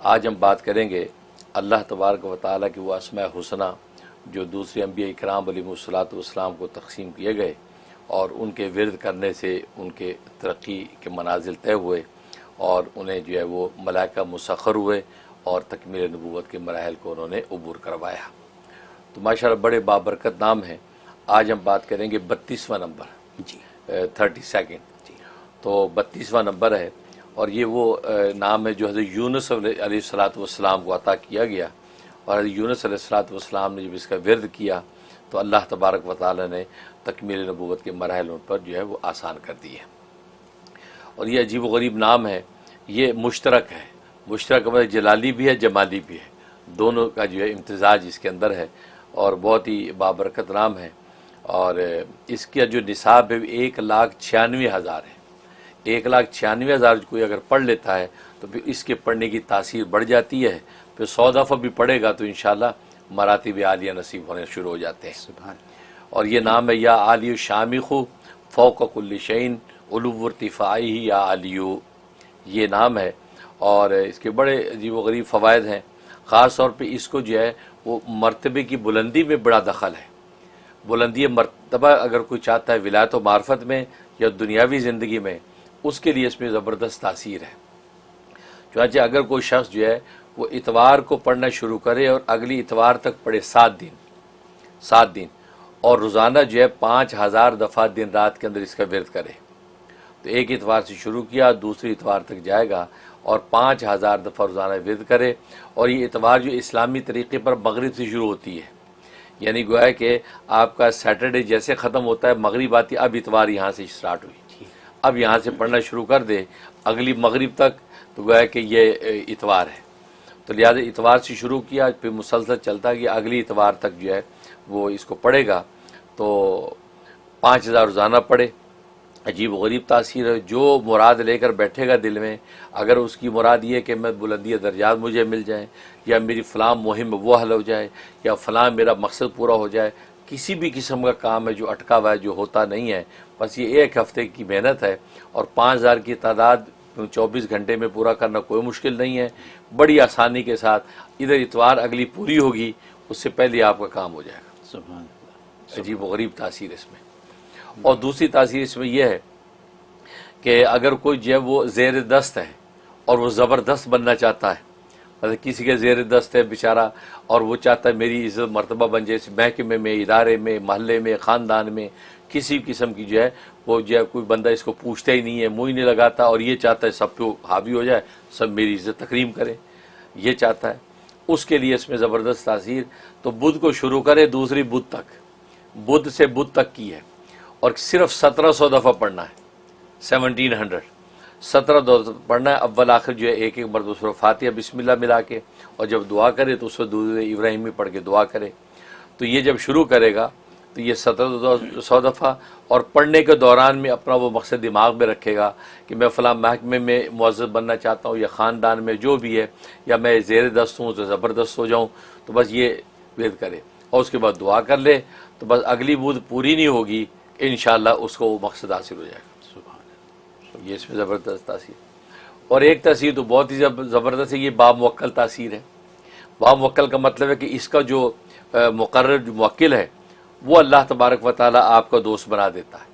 آج ہم بات کریں گے اللہ تبارک و تعالیٰ کی وہ اسماء حسنہ جو دوسرے انبیاء اکرام علیہم الصلوۃ والسلام کو تقسیم کیے گئے اور ان کے ورد کرنے سے ان کے ترقی کے منازل طے ہوئے اور انہیں جو ہے وہ ملائکہ مسخر ہوئے اور تکمیل نبوت کے مراحل کو انہوں نے عبور کروایا۔ تو ماشاءاللہ بڑے بابرکت نام ہیں۔ آج ہم بات کریں گے 32واں نمبر، 32 تو 32واں نمبر ہے، اور یہ وہ نام ہے جو حضرت یونس علیہ الصلوۃ والسلام کو عطا کیا گیا، اور حضرت یونس علیہ الصلوۃ والسلام نے جب اس کا ورد کیا تو اللہ تبارک و تعالی نے تکمیل نبوت کے مراحل ان پر جو ہے وہ آسان کر دیے۔ اور یہ عجیب و غریب نام ہے، یہ مشترک ہے، مشترک مطلب جلالی بھی ہے جمالی بھی ہے، دونوں کا جو ہے امتزاج اس کے اندر ہے، اور بہت ہی بابرکت نام ہے۔ اور اس کا جو نصاب ہے 1,96,000 ہے۔ 1,96,000 کوئی اگر پڑھ لیتا ہے تو پھر اس کے پڑھنے کی تاثیر بڑھ جاتی ہے، پھر 100 دفعہ بھی پڑھے گا تو انشاءاللہ مراتب عالیہ نصیب ہونے شروع ہو جاتے ہیں۔ سبحان۔ اور یہ نام ہے یا عالی شامخ فوق کل شعین علو ارتفاعی یا علیو، یہ نام ہے، اور اس کے بڑے عجیب و غریب فوائد ہیں۔ خاص طور پہ اس کو جو ہے وہ مرتبے کی بلندی میں بڑا دخل ہے۔ بلندی مرتبہ اگر کوئی چاہتا ہے ولایت و معرفت میں یا دنیاوی زندگی میں، اس کے لیے اس میں زبردست تاثیر ہے۔ چنانچہ اگر کوئی شخص جو ہے وہ اتوار کو پڑھنا شروع کرے اور اگلی اتوار تک پڑھے 7 دن اور روزانہ جو ہے 5,000 دفعہ دن رات کے اندر اس کا ورد کرے، تو ایک اتوار سے شروع کیا دوسری اتوار تک جائے گا اور 5,000 دفعہ روزانہ ورد کرے، اور یہ اتوار جو اسلامی طریقے پر مغرب سے شروع ہوتی ہے، یعنی گویا کہ آپ کا سیٹرڈے جیسے ختم ہوتا ہے مغرب آتی، اب اتوار یہاں سے سٹارٹ ہوئی، اب یہاں سے پڑھنا شروع کر دے اگلی مغرب تک، تو گویا کہ یہ اتوار ہے، تو لہٰذا اتوار سے شروع کیا پھر مسلسل چلتا گیا، اگلی اتوار تک جو ہے وہ اس کو پڑھے گا تو 5,000 روزانہ پڑھے۔ عجیب و غریب تاثیر ہے، جو مراد لے کر بیٹھے گا دل میں، اگر اس کی مراد یہ کہ میں بلندی درجات مجھے مل جائیں، یا میری فلاں مہم وہ حل ہو جائے، یا فلاں میرا مقصد پورا ہو جائے، کسی بھی قسم کا کام ہے جو اٹکا ہوا ہے جو ہوتا نہیں ہے، بس یہ ایک ہفتے کی محنت ہے، اور 5,000 کی تعداد 24 گھنٹے میں پورا کرنا کوئی مشکل نہیں ہے، بڑی آسانی کے ساتھ ادھر اتوار اگلی پوری ہوگی اس سے پہلے آپ کا کام ہو جائے گا۔ سبحان۔ عجیب و غریب تاثیر اس میں۔ اور دوسری تاثیر اس میں یہ ہے کہ اگر کوئی جو ہے وہ زیر دست ہے اور وہ زبردست بننا چاہتا ہے، مطلب کسی کے زیر دست ہے بیچارہ اور وہ چاہتا ہے میری عزت مرتبہ بن جائے، محکمے میں، ادارے میں، محلے میں، خاندان میں، کسی قسم کی جو ہے وہ جو ہے کوئی بندہ اس کو پوچھتا ہی نہیں ہے، منہ ہی نہیں لگاتا، اور یہ چاہتا ہے سب کو حاوی ہو جائے، سب میری عزت تکریم کرے، یہ چاہتا ہے، اس کے لیے اس میں زبردست تاثیر۔ تو بدھ کو شروع کرے دوسری بدھ تک، بدھ سے بدھ تک کی ہے، اور صرف 1700 دفعہ پڑھنا ہے، 1700 دفعہ پڑھنا ہے، اول آخر جو ہے ایک مرتبہ سورہ فاتحہ بسم اللہ ملا کے، اور جب دعا کرے تو اس کو درود ابراہیمی پڑھ کے دعا کرے۔ تو یہ جب شروع کرے گا تو یہ 1700 دفعہ، اور پڑھنے کے دوران میں اپنا وہ مقصد دماغ میں رکھے گا کہ میں فلاں محکمے میں معزز بننا چاہتا ہوں، یا خاندان میں جو بھی ہے، یا میں زیر دست ہوں تو زبردست ہو جاؤں، تو بس یہ ورد کرے، اور اس کے بعد دعا کر لے، تو بس اگلی بود پوری نہیں ہوگی، انشاءاللہ اس کو وہ مقصد حاصل ہو جائے گا۔ یہ اس میں زبردست تاثیر۔ اور ایک تاثیر تو بہت ہی زبردست ہے، یہ باب موکل تاثیر ہے۔ باب موکل کا مطلب ہے کہ اس کا جو مقرر جو موکل ہے وہ اللہ تبارک و تعالیٰ آپ کا دوست بنا دیتا ہے،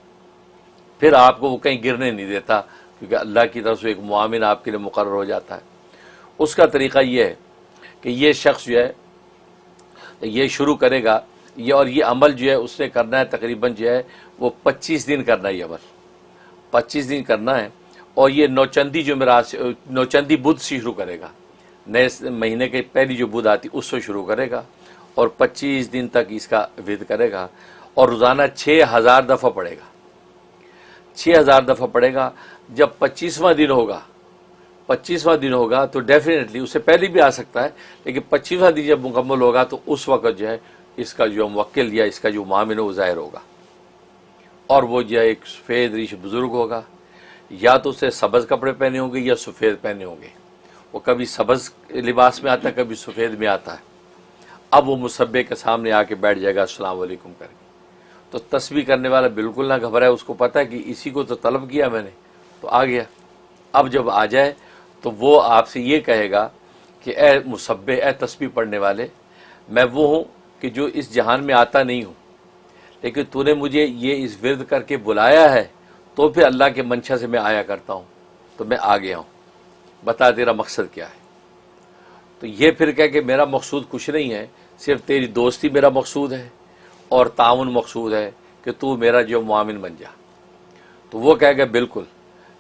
پھر آپ کو وہ کہیں گرنے نہیں دیتا، کیونکہ اللہ کی طرف سے ایک معاون آپ کے لیے مقرر ہو جاتا ہے۔ اس کا طریقہ یہ ہے کہ یہ شخص جو ہے یہ شروع کرے گا، یہ اور یہ عمل جو ہے اس نے کرنا ہے تقریباً جو ہے وہ 25 دن کرنا ہے، یہ عمل 25 دن کرنا ہے، اور یہ نوچندی جمعرات سے، نوچندی بدھ سے شروع کرے گا، نئے مہینے کے پہلی جو بدھ آتی اس سے شروع کرے گا، اور 25 دن تک اس کا ورد کرے گا، اور روزانہ 6,000 دفعہ پڑھے گا، 6,000 دفعہ پڑھے گا۔ جب 25واں دن ہوگا تو ڈیفینیٹلی اس سے پہلے بھی آ سکتا ہے، لیکن 25واں دن جب مکمل ہوگا تو اس وقت جو ہے اس کا جو موکل یا اس کا جو معاون ہے وہ ظاہر ہوگا، اور وہ جو ہے ایک سفید ریش بزرگ ہوگا، یا تو اسے سبز کپڑے پہنے ہوں گے یا سفید پہنے ہوں گے، وہ کبھی سبز لباس میں آتا ہے کبھی سفید میں آتا ہے۔ اب وہ مصبے کے سامنے آ کے بیٹھ جائے گا السلام علیکم کر کے، تو تسبیح کرنے والا بالکل نہ گھبرائے، اس کو پتہ ہے کہ اسی کو تو طلب کیا میں نے، تو آ گیا۔ اب جب آ جائے تو وہ آپ سے یہ کہے گا کہ کہ اے مسبح، اے تسبیح پڑھنے والے، میں وہ ہوں کہ جو اس جہان میں آتا نہیں ہوں، لیکن تو نے مجھے یہ اس ورد کر کے بلایا ہے، تو پھر اللہ کے منشا سے میں آیا کرتا ہوں، تو میں آ گیا ہوں، بتا تیرا مقصد کیا ہے۔ تو یہ پھر کہہ کہ میرا مقصود کچھ نہیں ہے، صرف تیری دوستی میرا مقصود ہے اور تعاون مقصود ہے کہ تو میرا جو معاون بن جا۔ تو وہ کہہ گا بالکل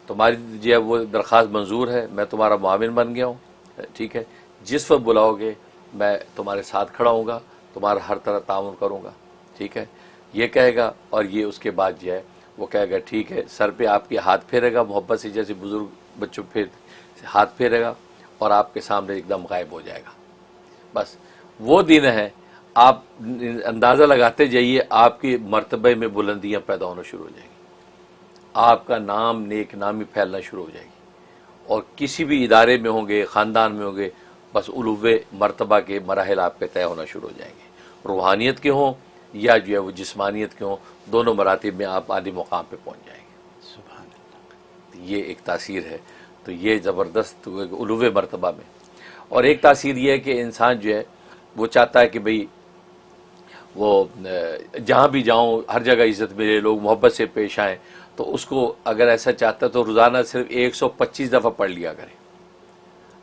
تمہاری جو ہے وہ درخواست منظور ہے، میں تمہارا معاون بن گیا ہوں، ٹھیک ہے، جس وقت بلاؤ گے میں تمہارے ساتھ کھڑا ہوں گا، تمہارا ہر طرح تعاون کروں گا، ٹھیک ہے، یہ کہے گا۔ اور یہ اس کے بعد جو ہے وہ کہے گا ٹھیک ہے، سر پہ آپ کے ہاتھ پھیرے گا محبت سے، جیسے بزرگ بچوں پہ ہاتھ پھیرے گا اور آپ کے سامنے ایک دم غائب ہو جائے گا۔ بس وہ دن ہے، آپ اندازہ لگاتے جائیے آپ کی مرتبے میں بلندیاں پیدا ہونا شروع ہو جائیں گی، آپ کا نام نیک نامی پھیلنا شروع ہو جائے گی، اور کسی بھی ادارے میں ہوں گے، خاندان میں ہوں گے، بس علو مرتبہ کے مراحل آپ کے طے ہونا شروع ہو جائیں گے، روحانیت کے ہوں یا جو ہے وہ جسمانیت کے ہوں، دونوں مراتب میں آپ عالی مقام پہ پہنچ جائیں گے۔ سبحان اللہ۔ یہ ایک تاثیر ہے، تو یہ زبردست علو مرتبہ میں۔ اور ایک تاثیر یہ ہے کہ انسان جو ہے وہ چاہتا ہے کہ بھئی وہ جہاں بھی جاؤں ہر جگہ عزت ملے، لوگ محبت سے پیش آئیں، تو اس کو اگر ایسا چاہتا ہے تو روزانہ صرف 125 دفعہ پڑھ لیا کرے۔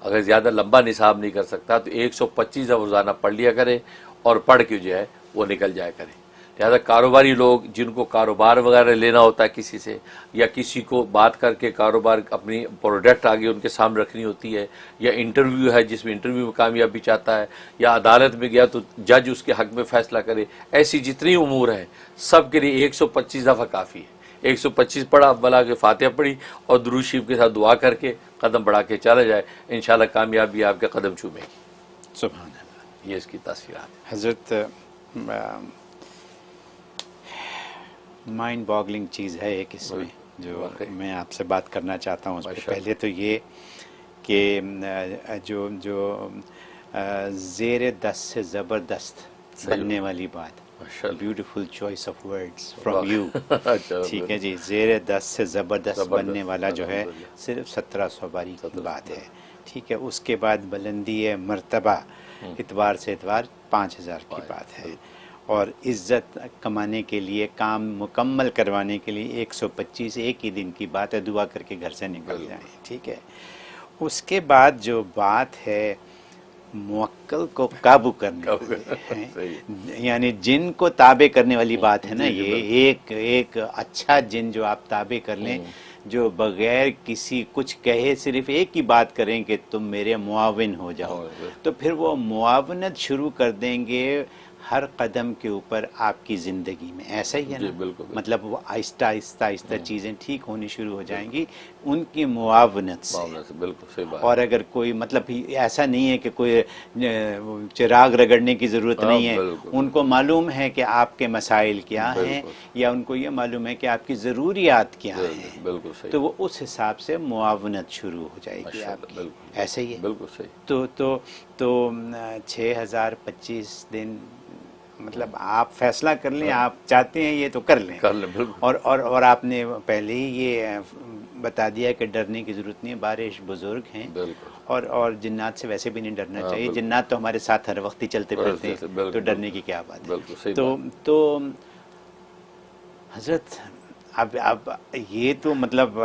اگر زیادہ لمبا نصاب نہیں کر سکتا تو 125 دفعہ روزانہ پڑھ لیا کرے، اور پڑھ کے جو ہے وہ نکل جایا کرے۔ لہٰذا کاروباری لوگ جن کو کاروبار وغیرہ لینا ہوتا ہے کسی سے، یا کسی کو بات کر کے کاروبار اپنی پروڈکٹ آگے ان کے سامنے رکھنی ہوتی ہے، یا انٹرویو ہے جس میں انٹرویو میں کامیابی چاہتا ہے، یا عدالت میں گیا تو جج اس کے حق میں فیصلہ کرے، ایسی جتنی امور ہیں سب کے لیے 125 دفعہ کافی ہے۔ 125 پڑھا، بلا کے فاتحہ پڑھی اور درود شریف کے ساتھ دعا کر کے قدم بڑھا کے چلا جائے، انشاءاللہ کامیابی آپ کے قدم چومے گی۔ سبحان اللہ۔ یہ اس کی تاثیرات ہیں۔ حضرت مائنڈ باگلنگ چیز ہے ایک اس میں جو میں آپ سے بات کرنا چاہتا ہوں اس پہ۔ پہلے تو یہ کہ جو زیر دست سے زبردست بننے والی بات، beautiful choice of words from you, ٹھیک ہے جی، زیر دست سے زبردست بننے والا جو ہے صرف 1700 باری کی بات ہے، ٹھیک ہے۔ اس کے بعد بلندی مرتبہ اتوار سے اتوار 5000 کی بات ہے، اور عزت کمانے کے لیے، کام مکمل کروانے کے لیے 125 ایک ہی دن کی بات ہے، دعا کر کے گھر سے نکل جائیں، ٹھیک ہے۔ اس کے بعد جو بات ہے موکل کو قابو کرنے والی، یعنی جن کو تابع کرنے والی بات ہے نا، یہ ایک اچھا جن جو آپ تابع کر لیں، جو بغیر کسی کچھ کہے صرف ایک ہی بات کریں کہ تم میرے معاون ہو جاؤ، تو پھر وہ معاونت شروع کر دیں گے ہر قدم کے اوپر آپ کی زندگی میں۔ ایسا ہی ہے نا، مطلب وہ آہستہ آہستہ چیزیں ٹھیک ہونی شروع ہو جائیں گی ان کی معاونت سے۔ بالکل صحیح بات۔ اور اگر کوئی مطلب ایسا نہیں ہے کہ کوئی چراغ رگڑنے کی ضرورت نہیں ہے، ان کو معلوم ہے کہ آپ کے مسائل کیا ہیں، یا ان کو یہ معلوم ہے کہ آپ کی ضروریات کیا ہیں، بالکل صحیح، تو وہ اس حساب سے معاونت شروع ہو جائے گی آپ کی۔ ایسا ہی ہے، بالکل صحیح۔ تو 6025 دن، مطلب آپ فیصلہ کر لیں، آپ چاہتے ہیں یہ تو کر لیں، اور آپ نے پہلے ہی یہ بتا دیا کہ ڈرنے کی ضرورت نہیں ہے، بارش بزرگ ہیں، اور جنات سے ویسے بھی نہیں ڈرنا چاہیے، جنات تو ہمارے ساتھ ہر وقت ہی چلتے پھرتے ہیں، تو ڈرنے کی کیا بات ہے۔ تو حضرت اب یہ تو مطلب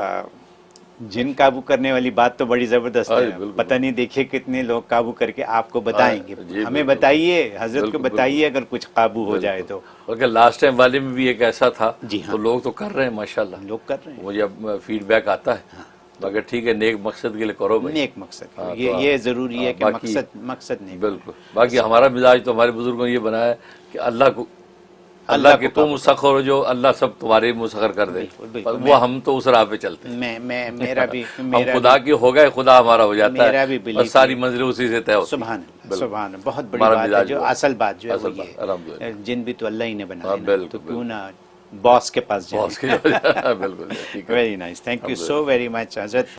جن قابو کرنے والی بات تو بڑی زبردست ہے، پتہ نہیں دیکھیے کتنے لوگ قابو کر کے آپ کو بتائیں گے، ہمیں بتائیے، حضرت کو بتائیے اگر کچھ قابو ہو جائے تو۔ بلکہ لاسٹ ٹائم والے میں بھی ایک ایسا تھا، تو لوگ تو کر رہے ہیں ماشاءاللہ، لوگ کر رہے ہیں، مجھے اب فیڈ بیک آتا ہے، مگر ٹھیک ہے، نیک مقصد کے لیے کرو بھائی، نیک مقصد، یہ ضروری ہے کہ مقصد نہیں۔ بالکل، باقی ہمارا مزاج تو ہمارے بزرگوں نے یہ بنایا کہ اللہ کے تم مسخر ہو جو اللہ سب تمہارے مسخر کر دے، وہ ہم تو اس راہ پہ چلتے ہیں، میرا بھی ہم خدا کی ہو گئے، خدا ہمارا ہو جاتا ہے، بس ساری منزلیں اسی سے طے ہوتی ہیں۔ سبحان اللہ، سبحان اللہ، بہت بڑی بات ہے، جو اصل بات جو ہے وہ یہ ہے، جن بھی تو اللہ ہی نے بنایا، تو کیوں نہ باس کے پاس جائیں۔ بالکل، very nice, thank you so very much حضرت۔